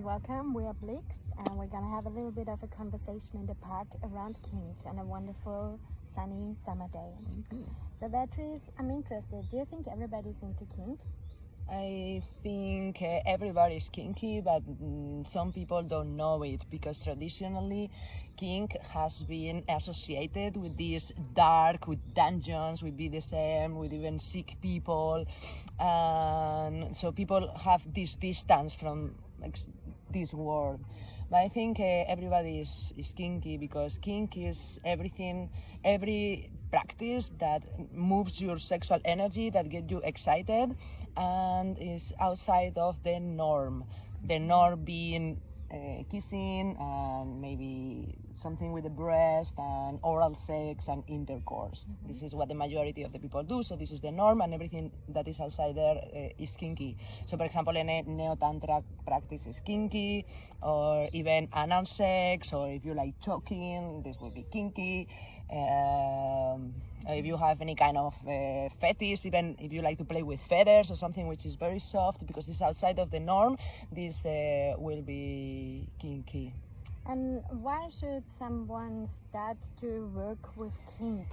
welcome. We are Blixx, and we're gonna have a little bit of a conversation in the park around Kink on a wonderful sunny summer day. So Beatrice, I'm interested. Do you think everybody's into Kink? I think everybody's kinky, but some people don't know it because traditionally kink has been associated with this dark, with dungeons, with BDSM, with even sick people, and so people have this distance from this world. But I think everybody is kinky because kink is everything, every practice that moves your sexual energy, that gets you excited, and is outside of the norm. The norm being kissing and maybe something with the breast and oral sex and intercourse. This is what the majority of the people do, so this is the norm, and everything that is outside there is kinky. So for example, a neo-tantra practice is kinky, or even anal sex, or if you like choking, this will be kinky. If you have any kind of fetish, even if you like to play with feathers or something which is very soft because it's outside of the norm, this will be kinky. And why should someone start to work with kink?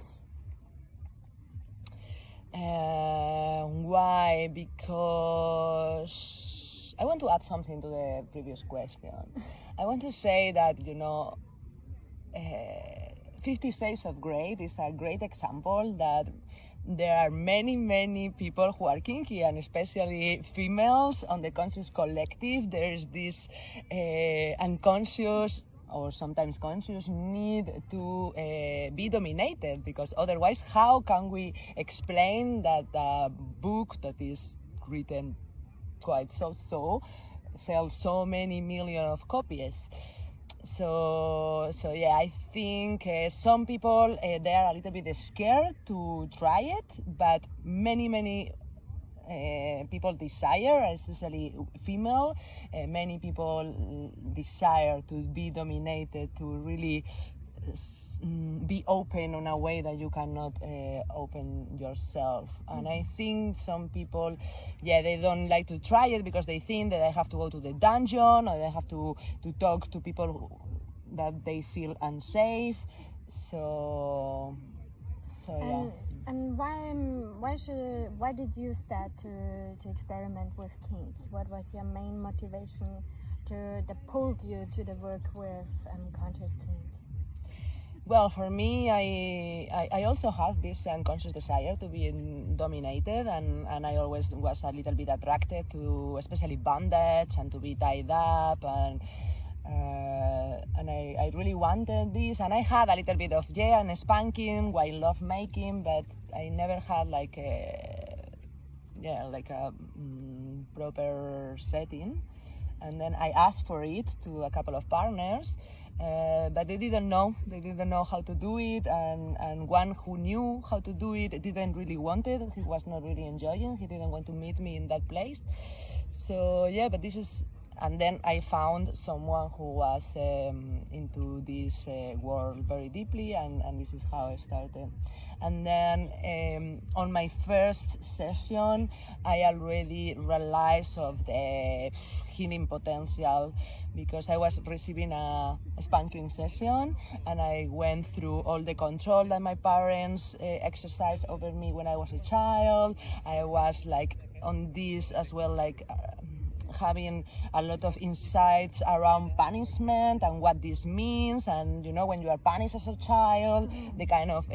Why? Because I want to add something to the previous question. I want to say that, 50 Shades of Grey is a great example that there are many people who are kinky, and especially females on the conscious collective. There is this unconscious or sometimes conscious need to be dominated, because otherwise how can we explain that a book that is written quite so sells so many millions of copies? So yeah, I think some people they are a little bit scared to try it, but many people desire, especially female. Many people desire to be dominated, to really be open in a way that you cannot open yourself. And I think some people, they don't like to try it because they think that they have to go to the dungeon, or they have to talk to people that they feel unsafe. So yeah. And why did you start to experiment with kink? What was your main motivation that pulled you to the work with conscious kink? Well, for me, I also have this unconscious desire to be dominated, and I always was a little bit attracted to especially bondage and to be tied up, and I really wanted this, and I had a little bit of and spanking while love making, but I never had like a proper setting. And then I asked for it to a couple of partners, but they didn't know how to do it, and one who knew how to do it didn't really want it. He was not really enjoying. He didn't want to meet me in that place. So yeah, but this is. And then I found someone who was into this world very deeply, and this is how I started. And then on my first session, I already realized of the healing potential, because I was receiving a spanking session, and I went through all the control that my parents exercised over me when I was a child. I was like on this as well, like having a lot of insights around punishment and what this means, and when you are punished as a child, the kind of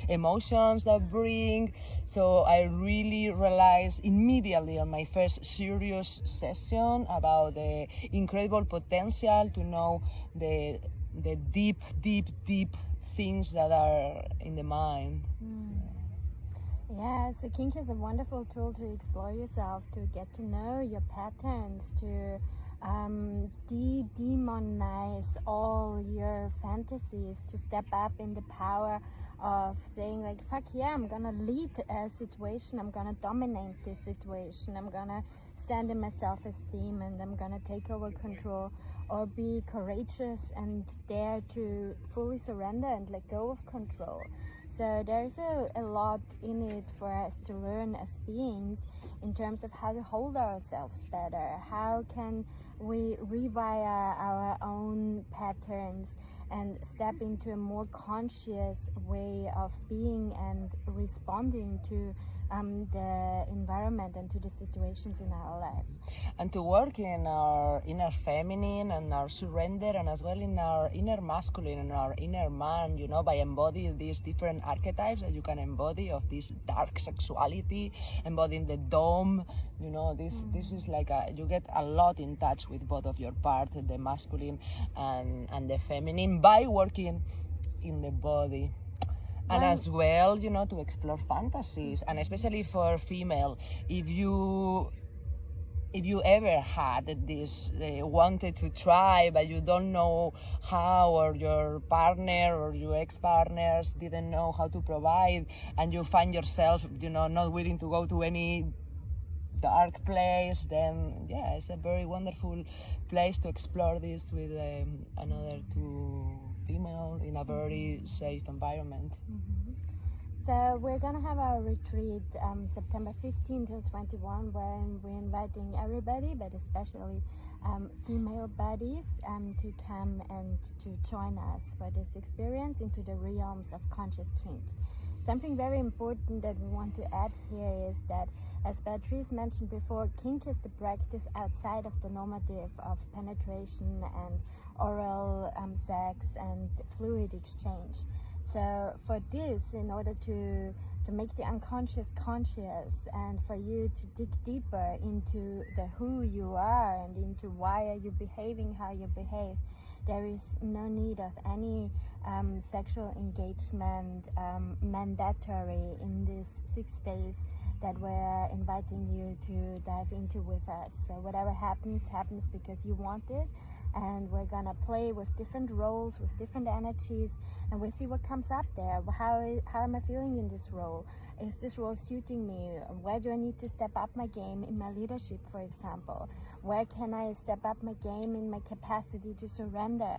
emotions that bring. So I really realized immediately on my first serious session about the incredible potential to know the deep things that are in the mind. Yeah, so kink is a wonderful tool to explore yourself, to get to know your patterns, to demonize all your fantasies, to step up in the power of saying like, fuck yeah, I'm gonna lead a situation, I'm gonna dominate this situation, I'm gonna stand in my self-esteem, and I'm gonna take over control, or be courageous and dare to fully surrender and let go of control. So there's a lot in it for us to learn as beings in terms of how to hold ourselves better. How can we rewire our own patterns and step into a more conscious way of being and responding to the environment and to the situations in our life. And to work in our inner feminine and our surrender, and as well in our inner masculine and our inner man, you know, by embodying these different archetypes that you can embody of this dark sexuality, embodying the dome, you know, this is like you get a lot in touch with both of your parts, the masculine and the feminine, by working in the body. And as well, you know, to explore fantasies, and especially for female, if you ever had this wanted to try but you don't know how, or your partner or your ex-partners didn't know how to provide, and you find yourself, you know, not willing to go to any dark place, then yeah, it's a very wonderful place to explore this with another two female in a very safe environment. So we're gonna have our retreat September 15 till 21, where we're inviting everybody, but especially female bodies, to come and to join us for this experience into the realms of conscious kink. Something very important that we want to add here is that, as Beatrice mentioned before, kink is the practice outside of the normative of penetration and oral sex and fluid exchange. So for this, in order to make the unconscious conscious, and for you to dig deeper into the who you are and into why are you behaving how you behave, there is no need of any sexual engagement mandatory in these 6 days that we're inviting you to dive into with us. So whatever happens because you want it, and we're gonna play with different roles, with different energies, and we'll see what comes up there. How am I feeling in this role? Is this role suiting me? Where do I need to step up my game in my leadership, for example? Where can I step up my game in my capacity to surrender?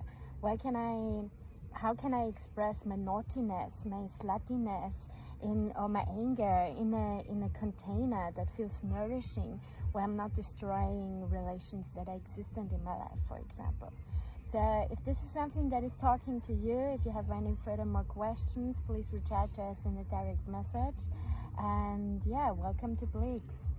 How can I express my naughtiness, my sluttiness, or my anger in a container that feels nourishing, where I'm not destroying relations that are existent in my life, for example. So if this is something that is talking to you, if you have any further more questions, please reach out to us in a direct message. And yeah, welcome to Blixx.